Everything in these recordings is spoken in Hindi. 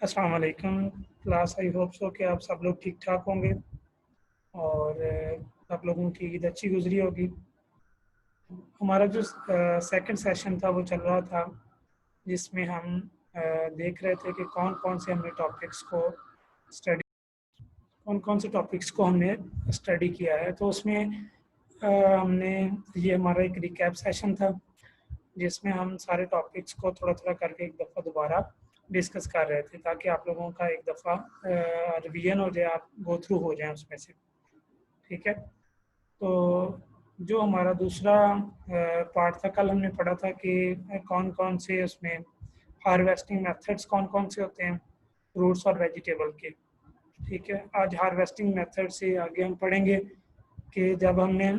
अस्सलाम वालेकुम क्लास। आई होप सो कि आप सब लोग ठीक ठाक होंगे और आप लोगों की ईद अच्छी गुजरी होगी। हमारा जो सेकंड सेशन था वो चल रहा था, जिसमें हम देख रहे थे कि कौन कौन से हमने टॉपिक्स को स्टडी कौन कौन से टॉपिक्स को हमने स्टडी किया है। तो उसमें हमने ये हमारा एक रिकैप सेशन था, जिसमें हम सारे टॉपिक्स को थोड़ा थोड़ा करके एक दफ़ा दोबारा डिस्कस कर रहे थे, ताकि आप लोगों का एक दफ़ा रिवीजन हो जाए, आप गो थ्रू हो जाए उसमें से। ठीक है, तो जो हमारा दूसरा पार्ट था, कल हमने पढ़ा था कि कौन कौन से उसमें हार्वेस्टिंग मेथड्स कौन कौन से होते हैं फ्रूट्स और वेजिटेबल के। ठीक है, आज हार्वेस्टिंग मेथड से आगे हम पढ़ेंगे कि जब हमने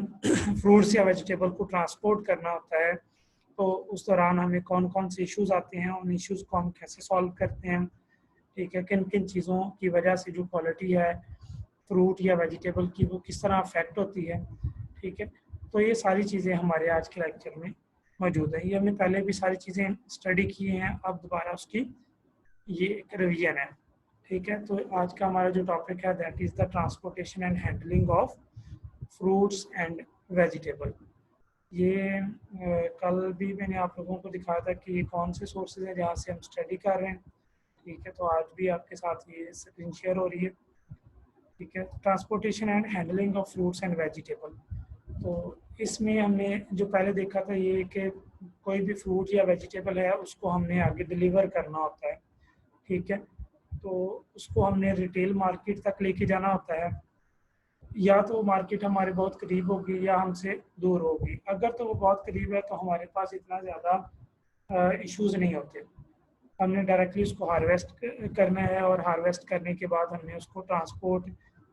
फ्रूट्स या वेजिटेबल को ट्रांसपोर्ट करना होता है तो उस दौरान हमें कौन कौन से इश्यूज आते हैं, उन इश्यूज को हम कैसे सॉल्व करते हैं। ठीक है, किन किन चीज़ों की वजह से जो क्वालिटी है फ्रूट या वेजिटेबल की वो किस तरह अफेक्ट होती है। ठीक है, तो ये सारी चीज़ें हमारे आज के लेक्चर में मौजूद है। ये हमने पहले भी सारी चीज़ें स्टडी की हैं, अब दोबारा उसकी ये एक रिवीजन है। ठीक है, तो आज का हमारा जो टॉपिक है that is the transportation and handling of fruits and vegetable. ये कल भी मैंने आप लोगों को दिखाया था कि कौन से सोर्सेज हैं जहाँ से हम स्टडी कर रहे हैं। ठीक है, तो आज भी आपके साथ ये स्क्रीन शेयर हो रही है। ठीक है, transportation and handling of fruits and vegetable. तो इसमें हमने जो पहले देखा था ये कि कोई भी फ्रूट या वेजिटेबल है उसको हमने आगे डिलीवर करना होता है। ठीक है, तो उसको हमने रिटेल मार्केट तक लेके जाना होता है, या तो मार्केट हमारे बहुत करीब होगी या हमसे दूर होगी। अगर तो वो बहुत करीब है तो हमारे पास इतना ज़्यादा इश्यूज़ नहीं होते। हमने डायरेक्टली उसको हार्वेस्ट करना है और हार्वेस्ट करने के बाद हमने उसको ट्रांसपोर्ट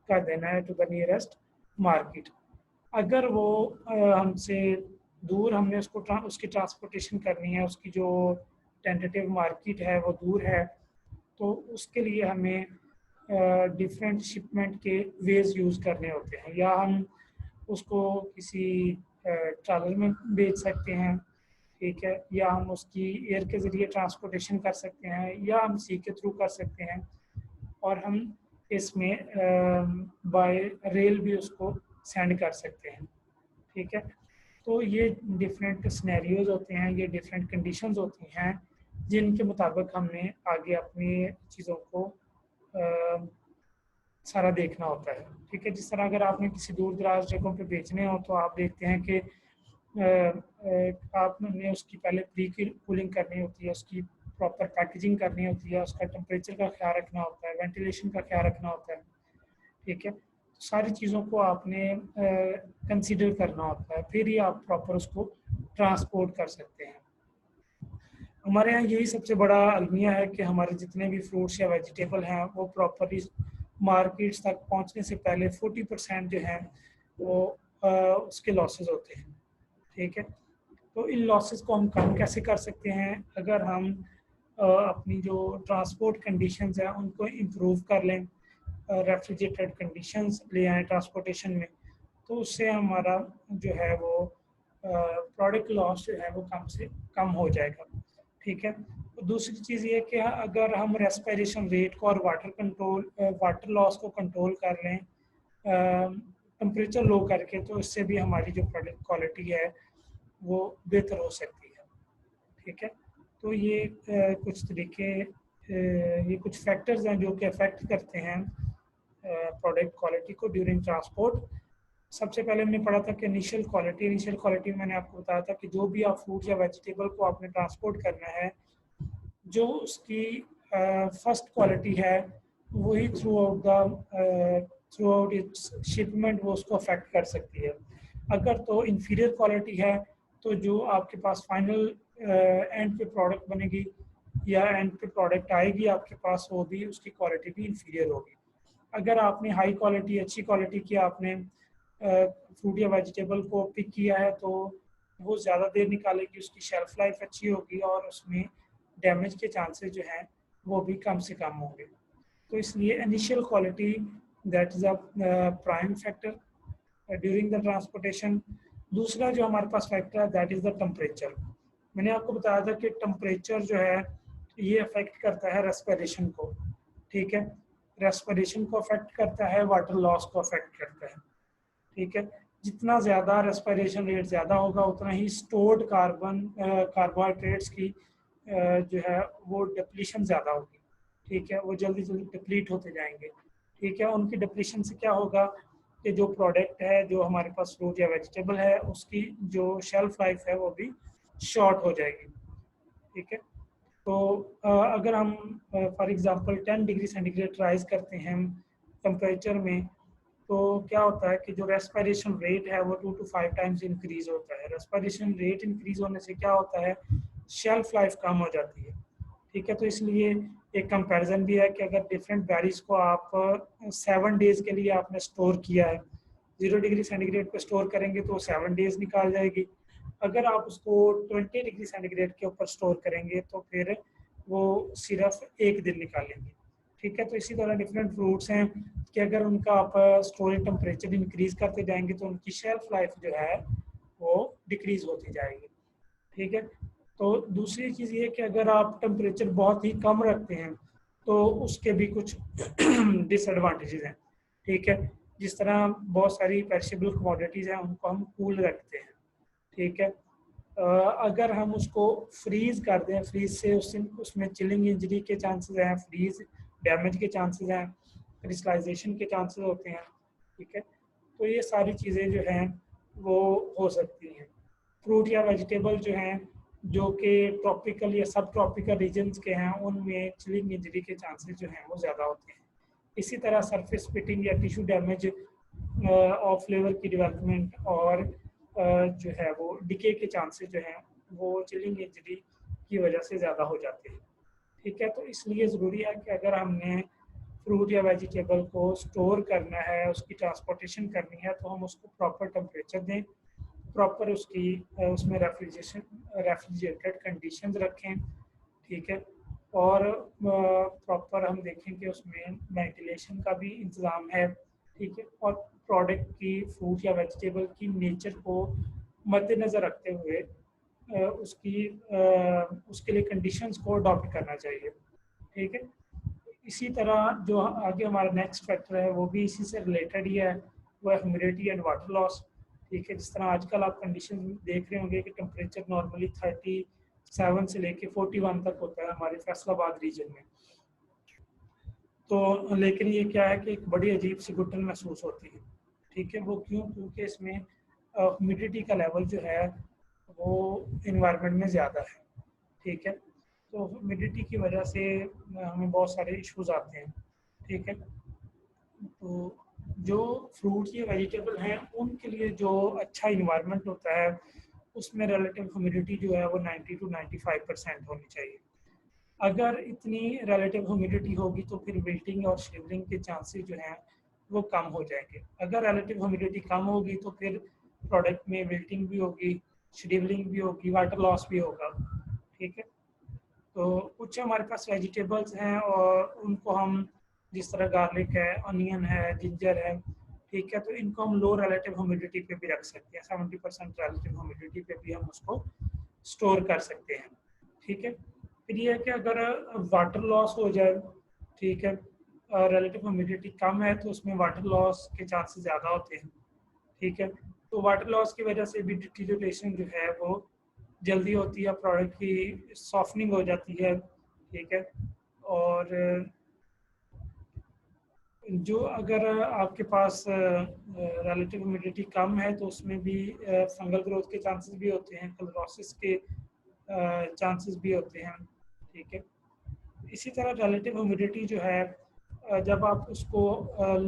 कर देना है टू द नियरेस्ट मार्केट। अगर वो हमसे दूर, हमने उसकी ट्रांसपोर्टेशन करनी है, उसकी जो टेंटेटिव मार्केट है वो दूर है, तो उसके लिए हमें डिफरेंट शिपमेंट के वेज यूज़ करने होते हैं। या हम उसको किसी ट्रैवल में बेच सकते हैं, ठीक है, या हम उसकी एयर के ज़रिए ट्रांसपोर्टेशन कर सकते हैं, या हम सी के थ्रू कर सकते हैं, और हम इसमें बाय रेल भी उसको सेंड कर सकते हैं। ठीक है, तो ये डिफरेंट सिनेरियोज होते हैं, ये डिफरेंट कंडीशंस होती हैं जिनके मुताबिक हमने आगे अपनी चीज़ों को सारा देखना होता है। ठीक है, जिस तरह अगर आपने किसी दूर दराज जगहों पे बेचने हो तो आप देखते हैं कि आपने उसकी पहले प्री कूलिंग करनी होती है, उसकी प्रॉपर पैकेजिंग करनी होती है, उसका टेम्परेचर का ख्याल रखना होता है, वेंटिलेशन का ख्याल रखना होता है। ठीक है, तो सारी चीज़ों को आपने कंसीडर करना होता है, फिर ही आप प्रॉपर उसको ट्रांसपोर्ट कर सकते हैं। हमारे यहाँ यही सबसे बड़ा अलमिया है कि हमारे जितने भी फ्रूट्स या वेजिटेबल हैं वो प्रॉपरली मार्केट्स तक पहुँचने से पहले 40% जो हैं वो उसके लॉसेस होते हैं। ठीक है, तो इन लॉसेस को हम कम कैसे कर सकते हैं? अगर हम अपनी जो ट्रांसपोर्ट कंडीशंस हैं उनको इम्प्रूव कर लें, रेफ्रिजरेटेड कंडीशंस ले आएँ ट्रांसपोर्टेशन में, तो उससे हमारा जो है वो प्रोडक्ट लॉस जो है वो कम से कम हो जाएगा। ठीक है, तो दूसरी चीज़ ये कि अगर हम रेस्पिरेशन रेट को और वाटर लॉस को कंट्रोल कर लें टेम्परेचर लो करके, तो इससे भी हमारी जो प्रोडक्ट क्वालिटी है वो बेहतर हो सकती है। ठीक है, तो ये कुछ तरीके, ये कुछ फैक्टर्स हैं जो कि अफेक्ट करते हैं प्रोडक्ट क्वालिटी को ड्यूरिंग ट्रांसपोर्ट। सबसे पहले हमने पढ़ा था कि इनिशियल क्वालिटी मैंने आपको बताया था कि जो भी आप फ्रूट या वेजिटेबल को आपने ट्रांसपोर्ट करना है, जो उसकी फर्स्ट क्वालिटी है वही थ्रू आउट इट्स शिपमेंट वो उसको अफेक्ट कर सकती है। अगर तो इंफीरियर क्वालिटी है तो जो आपके पास फाइनल एंड पे प्रोडक्ट बनेगी या एंड पे प्रोडक्ट आएगी आपके पास, वो भी उसकी क्वालिटी भी इंफीरियर होगी। अगर आपने हाई क्वालिटी, अच्छी क्वालिटी की आपने फ्रूट या वेजिटेबल को पिक किया है तो वो ज़्यादा देर निकालेगी, उसकी शेल्फ लाइफ अच्छी होगी और उसमें डैमेज के चांसेस जो हैं वो भी कम से कम होंगे। तो इसलिए initial quality that is a prime factor during the transportation. दूसरा जो हमारे पास फैक्टर है दैट इज़ द टेम्परेचर। मैंने आपको बताया था कि टेम्परेचर जो है ये अफेक्ट करता है रेस्पिरेशन को, ठीक है। रेस्पिरेशन को अफेक्ट करता है, वाटर लॉस को अफेक्ट करता है, ठीक है। जितना ज़्यादा रेस्पिरेशन रेट ज़्यादा होगा उतना ही स्टोर्ड कार्बोहाइड्रेट्स की जो है वो डिप्लीशन ज़्यादा होगी, ठीक है। वो जल्दी जल्दी डिप्लीट होते जाएंगे, ठीक है। उनकी डिप्लीशन से क्या होगा कि जो प्रोडक्ट है, जो हमारे पास फ्रूट या वेजिटेबल है, उसकी जो शेल्फ लाइफ है वो भी शॉर्ट हो जाएगी, ठीक है। तो अगर हम for example 10 degree centigrade rise करते हैं टेम्परेचर में, तो क्या होता है कि जो रेस्पिरेशन रेट है वो 2 to 5 टाइम्स इंक्रीज होता है। रेस्पिरेशन रेट इंक्रीज होने से क्या होता है, शेल्फ लाइफ कम हो जाती है, ठीक है। तो इसलिए एक कंपैरिजन भी है कि अगर डिफरेंट बेरीज को आप 7 डेज के लिए आपने स्टोर किया है, 0 डिग्री सेंटीग्रेड पे स्टोर करेंगे तो 7 डेज निकाल जाएगी। अगर आप उसको 20 डिग्री सेंटीग्रेड के ऊपर स्टोर करेंगे तो फिर वो सिर्फ 1 दिन निकालेंगे, ठीक है। तो इसी तरह डिफरेंट फ्रूट्स हैं कि अगर उनका आप स्टोरेज टेम्परेचर इंक्रीज करते जाएंगे तो उनकी शेल्फ लाइफ जो है वो डिक्रीज होती जाएगी, ठीक है। तो दूसरी चीज़ ये कि अगर आप टेम्परेचर बहुत ही कम रखते हैं तो उसके भी कुछ डिसएडवांटेजेस हैं, ठीक है। जिस तरह बहुत सारी पेरिशेबल कमोडिटीज़ हैं उनको हम कूल रखते हैं, ठीक है। अगर हम उसको फ्रीज कर दें, फ्रीज से उसमें चिलिंग इंजरी के चांसेस हैं, फ्रीज डैमेज के चांसेस हैं, क्रिस्टलाइजेशन के चांसेस होते हैं, ठीक है। तो ये सारी चीज़ें जो हैं वो हो सकती हैं। फ्रूट या वेजिटेबल जो हैं जो कि ट्रॉपिकल या सब ट्रॉपिकल रीजन्स के हैं उनमें चिलिंग इंजरी के चांसेस जो हैं वो ज़्यादा होते हैं। इसी तरह सरफेस फिटिंग या टिश्यू डैमेज, ऑफ फ्लेवर की डेवलपमेंट और जो है वो डिके के चांसेस जो हैं वो चिलिंग इंजरी की वजह से ज़्यादा हो जाते हैं, ठीक है। तो इसलिए ज़रूरी है कि अगर हमने फ्रूट या वेजिटेबल को स्टोर करना है, उसकी ट्रांसपोर्टेशन करनी है, तो हम उसको प्रॉपर टेम्परेचर दें, प्रॉपर उसकी उसमें रेफ्रिजरेटेड कंडीशंस रखें, ठीक है। और प्रॉपर हम देखें कि उसमें वेंटिलेशन का भी इंतज़ाम है, ठीक है। और प्रोडक्ट की, फ्रूट या वेजिटेबल की नेचर को मद्देनज़र रखते हुए उसके लिए कंडीशंस को अडॉप्ट करना चाहिए, ठीक है। इसी तरह जो आगे हमारा नेक्स्ट फैक्टर है वो भी इसी से रिलेटेड ही है, वो है ह्यूमिडिटी एंड वाटर लॉस, ठीक है। जिस तरह आजकल आप कंडीशन देख रहे होंगे कि टेम्परेचर नॉर्मली 37 से लेके 41 तक होता है हमारे फैसलाबाद रीजन में। तो लेकिन ये क्या है कि एक बड़ी अजीब सी घुटन महसूस होती है, ठीक है। वो क्यों? क्योंकि इसमें ह्यूमिडिटी का लेवल जो है वो इन्वायरमेंट में ज़्यादा है, ठीक है। तो ह्यूमिडिटी की वजह से हमें बहुत सारे इश्यूज आते हैं, ठीक है। तो जो फ्रूट्स या वेजिटेबल हैं उनके लिए जो अच्छा इन्वायरमेंट होता है उसमें रिलेटिव ह्यूमिडिटी जो है वो 90 to 95% होनी चाहिए। अगर इतनी रिलेटिव ह्यूमिडिटी होगी तो फिर विल्टिंग और शिवरिंग के चांसेस जो हैं वो कम हो जाएंगे। अगर रिलेटिव ह्यूमिडिटी कम होगी तो फिर प्रोडक्ट में विल्टिंग भी होगी, शिवरिंग भी होगी, वाटर लॉस भी होगा, ठीक है। तो कुछ हमारे पास वेजिटेबल्स हैं और उनको हम जिस तरह गार्लिक है, अनियन है, जिंजर है, ठीक है। तो इनको हम लो रिलेटिव ह्यूमिडिटी पे भी रख सकते हैं, 70% रिलेटिव ह्यूमिडिटी पे भी हम उसको स्टोर कर सकते हैं, ठीक है। फिर ये है कि अगर वाटर लॉस हो जाए, ठीक है, रिलेटिव ह्यूमिडिटी कम है तो उसमें वाटर लॉस के चांसेस ज़्यादा होते हैं, ठीक है। तो वाटर लॉस की वजह से भी डिटीरियोरेशन जो है वो जल्दी होती है, प्रोडक्ट की सॉफ्टनिंग हो जाती है, ठीक है। और जो अगर आपके पास रिलेटिव ह्यूमिडिटी कम है तो उसमें भी फंगल ग्रोथ के चांसेस भी होते हैं, क्लोरोसिस के चांसेस भी होते हैं, ठीक है। इसी तरह रिलेटिव ह्यूमिडिटी जो है जब आप उसको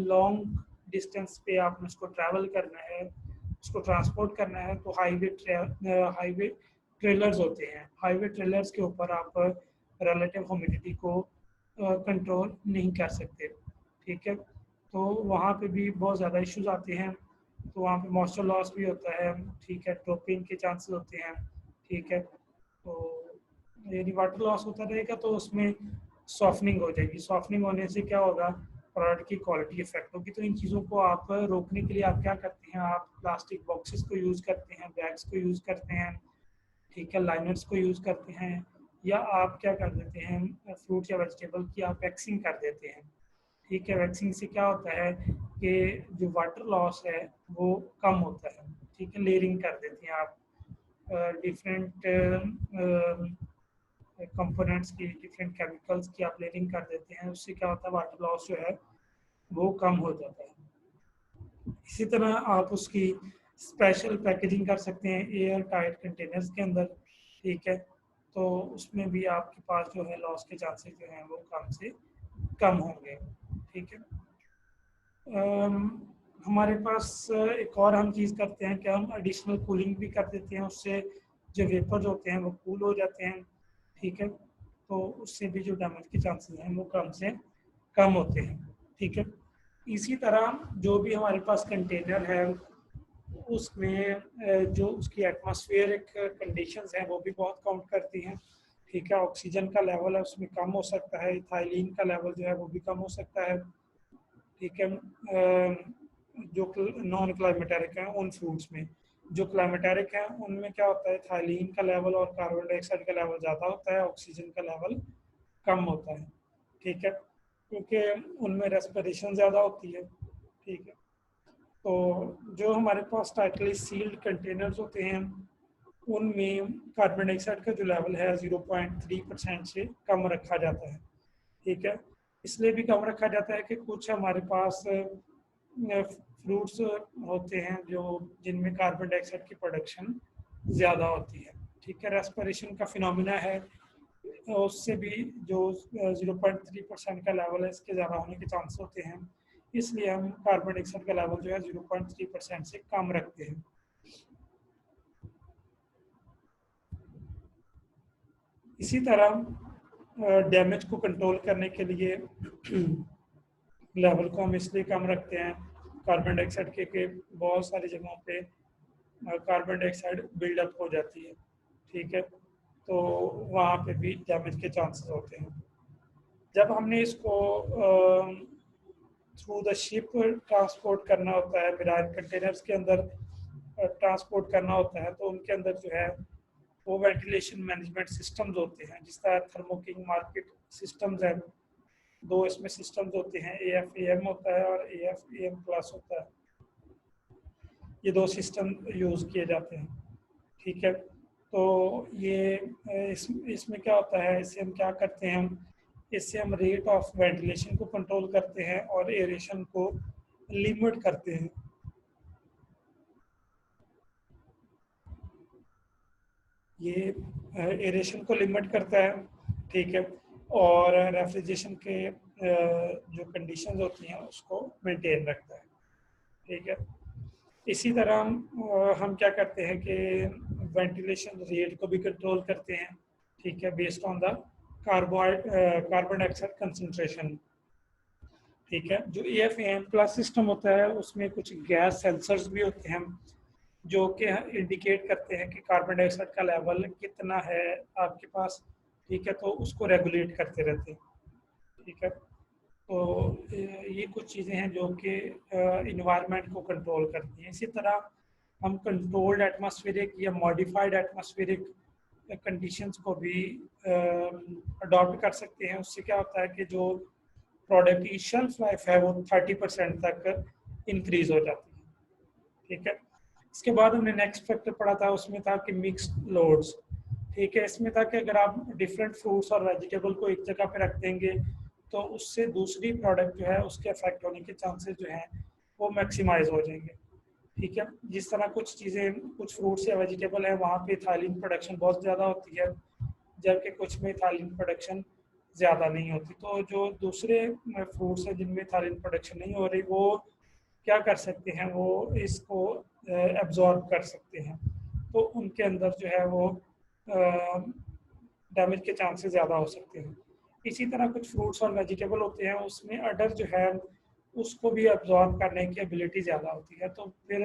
लॉन्ग डिस्टेंस पे आपने उसको ट्रैवल करना है, उसको ट्रांसपोर्ट करना है, तो हाईवे ट्रेलर्स होते हैं, हाईवे ट्रेलर्स के ऊपर आप रिलेटिव ह्यूमिडिटी को कंट्रोल नहीं कर सकते, ठीक है। तो वहाँ पे भी बहुत ज़्यादा इश्यूज आते हैं, तो वहाँ पे मॉइस्चर लॉस भी होता है, ठीक है, ड्रोपिंग के चांसेस होते हैं, ठीक है। तो यदि वाटर लॉस होता रहेगा तो उसमें सॉफ्टनिंग हो जाएगी, सॉफ्टनिंग होने से क्या होगा, प्रोडक्ट की क्वालिटी इफेक्ट होगी। तो इन चीज़ों को आप रोकने के लिए आप क्या करते हैं, आप प्लास्टिक बॉक्सेस को यूज़ करते हैं, बैग्स को यूज़ करते हैं, ठीक है, लाइनर्स को यूज़ करते हैं, या आप क्या कर देते हैं फ्रूट या वेजिटेबल की आप वैक्सिंग कर देते हैं। ठीक है, वैक्सिंग से क्या होता है कि जो वाटर लॉस है वो कम होता है। ठीक है, लेयरिंग कर देते हैं आप डिफरेंट कंपोनेंट्स की, डिफरेंट केमिकल्स की आप लेयरिंग कर देते हैं, उससे क्या होता है वाटर लॉस जो है वो कम हो जाता है। इसी तरह आप उसकी स्पेशल पैकेजिंग कर सकते हैं एयर टाइट कंटेनर्स के अंदर। ठीक है, तो उसमें भी आपके पास जो है लॉस के चांसेस जो हैं वो कम से कम होंगे। ठीक है, अम, हमारे पास एक और हम चीज़ करते हैं कि हम एडिशनल कूलिंग भी कर देते हैं, उससे जो वेपर्स होते हैं वो कूल हो जाते हैं। ठीक है, तो उससे भी जो डैमेज के चांसेस हैं वो कम से कम होते हैं। ठीक है, इसी तरह जो भी हमारे पास कंटेनर है उसमें जो उसकी एटमॉस्फेरिक कंडीशंस हैं वो भी बहुत काउंट करती हैं। ठीक है, ऑक्सीजन का लेवल है उसमें कम हो सकता है, इथाइलिन का लेवल जो है वो भी कम हो सकता है। ठीक है, जो नॉन क्लाइमेटेरिक हैं उन फ्रूट्स में, जो क्लाइमेटेरिक हैं उनमें क्या होता है थाइलीन का लेवल और कार्बन डाइऑक्साइड का लेवल ज़्यादा होता है, ऑक्सीजन का लेवल कम होता है। ठीक है, क्योंकि उनमें रेस्पिरेशन ज़्यादा होती है। ठीक है, तो जो हमारे पास टाइटली सील्ड कंटेनर्स होते हैं उनमें कार्बन डाइऑक्साइड का जो लेवल है 0.3% से कम रखा जाता है। ठीक है, इसलिए भी कम रखा जाता है कि कुछ हमारे पास फ्रूट्स होते हैं जो जिनमें कार्बन डाइऑक्साइड की प्रोडक्शन ज़्यादा होती है। ठीक है, रेस्पिरेशन का फिनोमिना है, उससे भी जो 0.3% का लेवल है इसके ज़्यादा होने के चांस होते हैं, इसलिए हम कार्बन डाइऑक्साइड का लेवल जो है 0.3% से कम रखते हैं। इसी तरह डैमेज को कंट्रोल करने के लिए लेवल को हम इसलिए कम रखते हैं कार्बन डाइऑक्साइड के बहुत सारी जगहों पे कार्बन डाइऑक्साइड बिल्डअप हो जाती है। ठीक है, तो वहाँ पे भी डैमेज के चांसेस होते हैं। जब हमने इसको थ्रू द शिप ट्रांसपोर्ट करना होता है, मिराइन कंटेनर्स के अंदर ट्रांसपोर्ट करना होता है, तो उनके अंदर जो है वो वेंटिलेशन मैनेजमेंट सिस्टम्स होते हैं, जिस तरह थर्मोकिंग मार्केट सिस्टम्स हैं। दो इसमें सिस्टम्स होते हैं, AF/AM होता है और AF/AM+ होता है। ये दो सिस्टम यूज़ किए जाते हैं। ठीक है, तो ये इसमें क्या होता है, इससे हम क्या करते हैं, हम इससे हम रेट ऑफ वेंटिलेशन को कंट्रोल करते हैं और एरेशन को लिमिट करते हैं। ये एरेशन को लिमिट करता है। ठीक है, और रेफ्रिजरेशन के जो कंडीशंस होती हैं उसको मेंटेन रखता है। ठीक है, इसी तरह हम क्या करते हैं कि वेंटिलेशन रेट को भी कंट्रोल करते हैं। ठीक है, based on the carbon dioxide concentration. ठीक है, जो AF/AM+ सिस्टम होता है उसमें कुछ गैस सेंसर्स भी होते हैं जो कि इंडिकेट करते हैं कि कार्बन डाइऑक्साइड का लेवल कितना है आपके पास। ठीक है, तो उसको रेगुलेट करते रहते हैं। ठीक है, तो ये कुछ चीज़ें हैं जो कि इन्वायरमेंट को कंट्रोल करती हैं। इसी तरह हम कंट्रोल्ड एटमॉस्फेरिक या मॉडिफाइड एटमॉस्फेरिक कंडीशंस को भी अडॉप्ट कर सकते हैं। उससे क्या होता है कि जो प्रोडक्ट की शेल्फ लाइफ है वो 30% तक इंक्रीज हो जाती है। ठीक है, इसके बाद हमने नेक्स्ट फैक्टर पढ़ा था, उसमें था कि मिक्स्ड लोड्स। ठीक है, इसमें था कि अगर आप डिफरेंट फ्रूट्स और वेजिटेबल को एक जगह पे रख देंगे तो उससे दूसरी प्रोडक्ट जो है उसके अफेक्ट होने के चांसेस जो हैं वो मैक्सिमाइज हो जाएंगे। ठीक है, जिस तरह कुछ चीज़ें कुछ फ्रूट्स या वेजिटेबल है वहाँ पे थाइलिन प्रोडक्शन बहुत ज़्यादा होती है, जबकि कुछ में थाइलिन प्रोडक्शन ज़्यादा नहीं होती। तो जो दूसरे फ्रूट्स हैं जिनमें थाइलिन प्रोडक्शन नहीं हो रही वो क्या कर सकते हैं, वो इसको एब्जॉर्ब कर सकते हैं, तो उनके अंदर जो है वो डैमेज के चांसेस ज़्यादा हो सकते हैं। इसी तरह कुछ फ्रूट्स और वेजिटेबल होते हैं उसमें अडर जो है उसको भी एब्जॉर्ब करने की एबिलिटी ज़्यादा होती है, तो फिर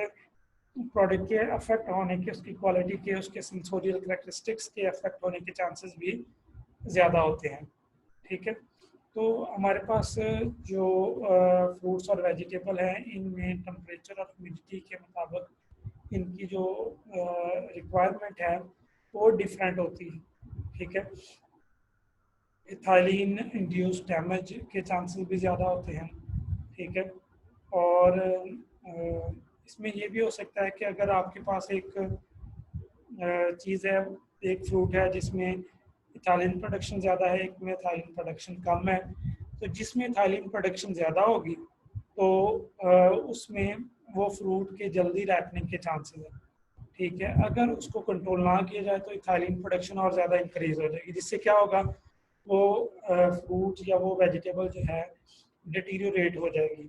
प्रोडक्ट के अफेक्ट होने के, उसकी क्वालिटी के, उसके सेंसोरियल कैरेक्टरिस्टिक्स के अफेक्ट होने के चांसेस भी ज़्यादा होते हैं। ठीक है, तो हमारे पास जो फ्रूट्स और वेजिटेबल हैं इनमें टेम्परेचर और ह्यूमिडिटी के मुताबिक इनकी जो रिक्वायरमेंट है वो डिफरेंट होती है। ठीक है, इथाइलिन इंड्यूस डैमेज के चांसेस भी ज़्यादा होते हैं, ठीक है। और इसमें ये भी हो सकता है कि अगर आपके पास एक चीज़ है, एक फ्रूट है जिसमें इथाइलिन प्रोडक्शन ज़्यादा है, एक में इथाइलिन प्रोडक्शन कम है, तो जिसमें इथाइलिन प्रोडक्शन ज़्यादा होगी तो उसमें वो फ्रूट के जल्दी रैपनिंग के चांसेस हैं, ठीक है। अगर उसको कंट्रोल ना किया जाए तो इथाइलिन प्रोडक्शन और ज़्यादा इंक्रीज हो जाएगी, जिससे क्या होगा, वो फ्रूट या वो वेजिटेबल जो है डिटीरियोरेट हो जाएगी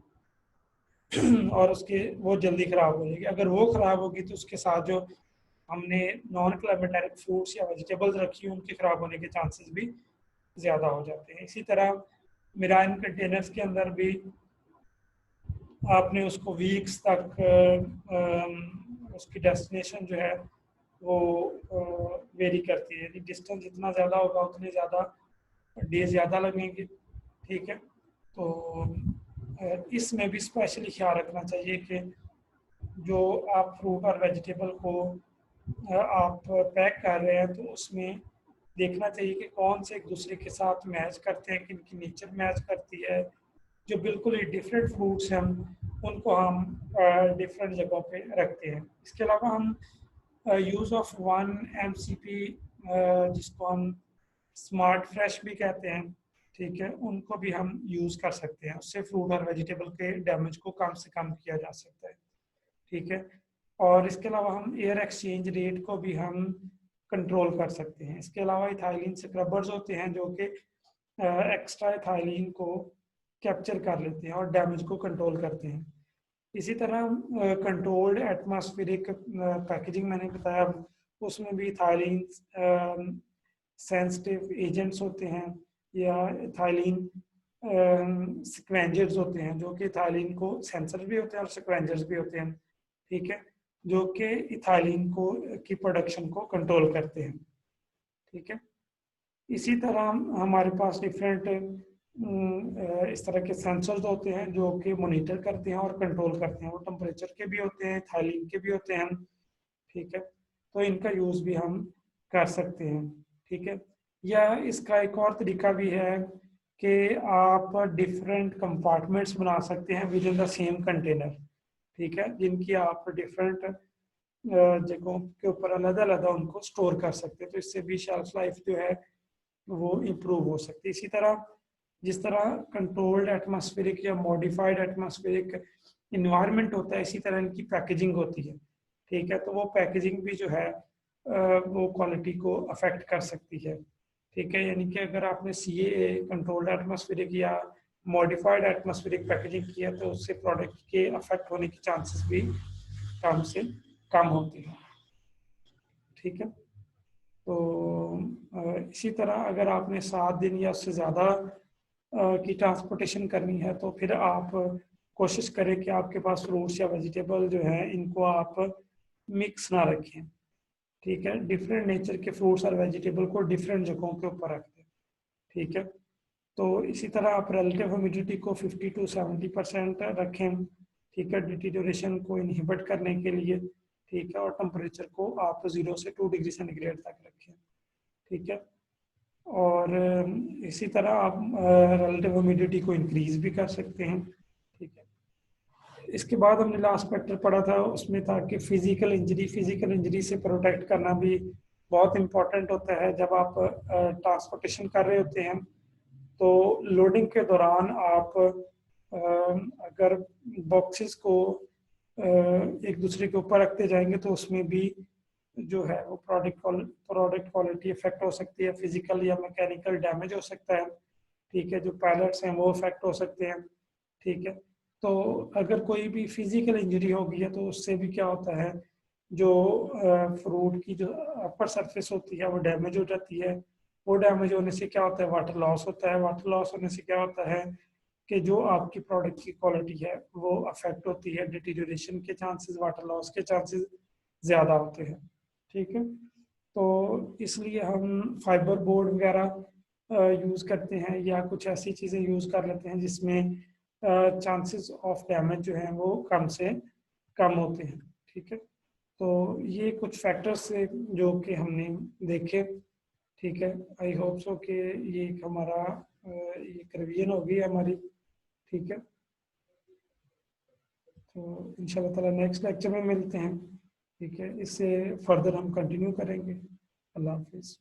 और उसके वो जल्दी ख़राब हो जाएगी। अगर वो ख़राब होगी तो उसके साथ जो हमने नॉन क्लाइमेटेरिक फ्रूट्स या वेजिटेबल्स रखी हैं उनके ख़राब होने के चांसेस भी ज़्यादा हो जाते हैं। इसी तरह मिराइन कंटेनर्स के अंदर भी आपने उसको वीक्स तक उसकी डेस्टिनेशन जो है वो वेरी करती है, यदि डिस्टेंस जितना ज़्यादा होगा उतने ज़्यादा डे ज़्यादा लगेंगे, ठीक है। तो इसमें भी स्पेशली ख्याल रखना चाहिए कि जो आप फ्रूट और वेजिटेबल को आप पैक कर रहे हैं तो उसमें देखना चाहिए कि कौन से एक दूसरे के साथ मैच करते हैं, किन की नेचर मैच करती है। जो बिल्कुल ही डिफरेंट फ्रूट्स हैं उनको हम डिफरेंट जगहों पे रखते हैं। इसके अलावा हम यूज़ ऑफ 1 MCP जिसको हम स्मार्ट फ्रेश भी कहते हैं, ठीक है, उनको भी हम यूज़ कर सकते हैं। उससे फ्रूट और वेजिटेबल के डैमेज को कम से कम किया जा सकता है, ठीक है। और इसके अलावा हम एयर एक्सचेंज रेट को भी हम कंट्रोल कर सकते हैं। इसके अलावा इथाइलिन स्क्रबर्स होते हैं जो कि एक्स्ट्रा इथाइलिन को कैप्चर कर लेते हैं और डैमेज को कंट्रोल करते हैं। इसी तरह कंट्रोल्ड एटमॉस्फेरिक पैकेजिंग मैंने बताया, उसमें भी इथाइलिन सेंसिटिव एजेंट्स होते हैं या इथाइलिन सिक्वेंजर्स होते हैं जो कि इथाइलिन को सेंसर भी होते हैं और सिक्वेंजर्स भी होते हैं, ठीक है, जो कि इथाइलिन को की प्रोडक्शन को कंट्रोल करते हैं, ठीक है। इसी तरह हमारे पास डिफरेंट इस तरह के सेंसर्स होते हैं जो कि मॉनिटर करते हैं और कंट्रोल करते हैं। वो टेम्परेचर के भी होते हैं, थाइलिन के भी होते हैं, ठीक है। तो इनका यूज़ भी हम कर सकते हैं, ठीक है। या इसका एक और तरीका भी है कि आप डिफरेंट कंपार्टमेंट्स बना सकते हैं with in the same container, ठीक है, जिनकी आप डिफरेंट जगहों के ऊपर अलग अलग उनको स्टोर कर सकते हैं। तो इससे भी शेल्फ लाइफ जो है वो इम्प्रूव हो सकती है। इसी तरह जिस तरह कंट्रोल्ड एटमॉस्फेरिक या मॉडिफाइड एटमॉस्फेरिक इन्वायरमेंट होता है, इसी तरह इनकी पैकेजिंग होती है, ठीक है। तो वो पैकेजिंग भी जो है वो क्वालिटी को अफेक्ट कर सकती है, ठीक है। यानी कि अगर आपने CAA कंट्रोल्ड एटमॉस्फेरिक या मॉडिफाइड एटमॉस्फेरिक पैकेजिंग किया तो उससे प्रोडक्ट के अफेक्ट होने की चांसेस भी कम से कम होती है, ठीक है। तो इसी तरह अगर आपने 7 दिन या उससे ज़्यादा की ट्रांसपोर्टेशन करनी है तो फिर आप कोशिश करें कि आपके पास फ्रूट्स या वेजिटेबल जो है इनको आप मिक्स ना रखें, ठीक है। डिफरेंट नेचर के फ्रूट्स और वेजिटेबल को डिफरेंट जगहों के ऊपर रखते हैं, ठीक है। तो इसी तरह आप रिलेटिव ह्यूमिडिटी को 50 to 70% रखें, ठीक है, डिटीरियोरेशन को इनहिबिट करने के लिए, ठीक है। और टेम्परेचर को आप 0 से 2 डिग्री सेंटीग्रेड तक रखें, ठीक है। और इसी तरह आप रिलेटिव ह्यूमिडिटी को इंक्रीज भी कर सकते हैं, ठीक है। इसके बाद हमने लास्ट फैक्टर पढ़ा था, उसमें था कि फिजिकल इंजरी से प्रोटेक्ट करना भी बहुत इंपॉर्टेंट होता है। जब आप ट्रांसपोर्टेशन कर रहे होते हैं तो लोडिंग के दौरान आप अगर बॉक्सेस को एक दूसरे के ऊपर रखते जाएंगे तो उसमें भी जो है वो प्रोडक्ट क्वालिटी इफेक्ट हो सकती है, फिजिकल या मैकेनिकल डैमेज हो सकता है, ठीक है। जो पैलेट्स हैं वो इफेक्ट हो सकते हैं, ठीक है। तो अगर कोई भी फिजिकल इंजरी होगी है तो उससे भी क्या होता है, जो फ्रूट की जो अपर सरफेस होती है वो डैमेज हो जाती है। वो डैमेज होने से क्या होता है, वाटर लॉस होता है। वाटर लॉस होने से क्या होता है कि जो आपकी प्रोडक्ट की क्वालिटी है वो अफेक्ट होती है, डिटीरियोरेशन के चांसेस, वाटर लॉस के चांसेस ज़्यादा होते हैं, ठीक है। तो इसलिए हम फाइबर बोर्ड वगैरह यूज़ करते हैं या कुछ ऐसी चीज़ें यूज़ कर लेते हैं जिसमें चांसेस ऑफ डैमेज जो हैं वो कम से कम होते हैं, ठीक है। तो ये कुछ फैक्टर्स जो कि हमने देखे, ठीक है, आई होप सो कि ये एक हमारा एक रिवीजन होगी हमारी। ठीक है, तो इंशाल्लाह ताला नेक्स्ट लेक्चर में मिलते हैं। ठीक है, इससे फर्दर हम कंटिन्यू करेंगे। अल्लाह हाफिज़।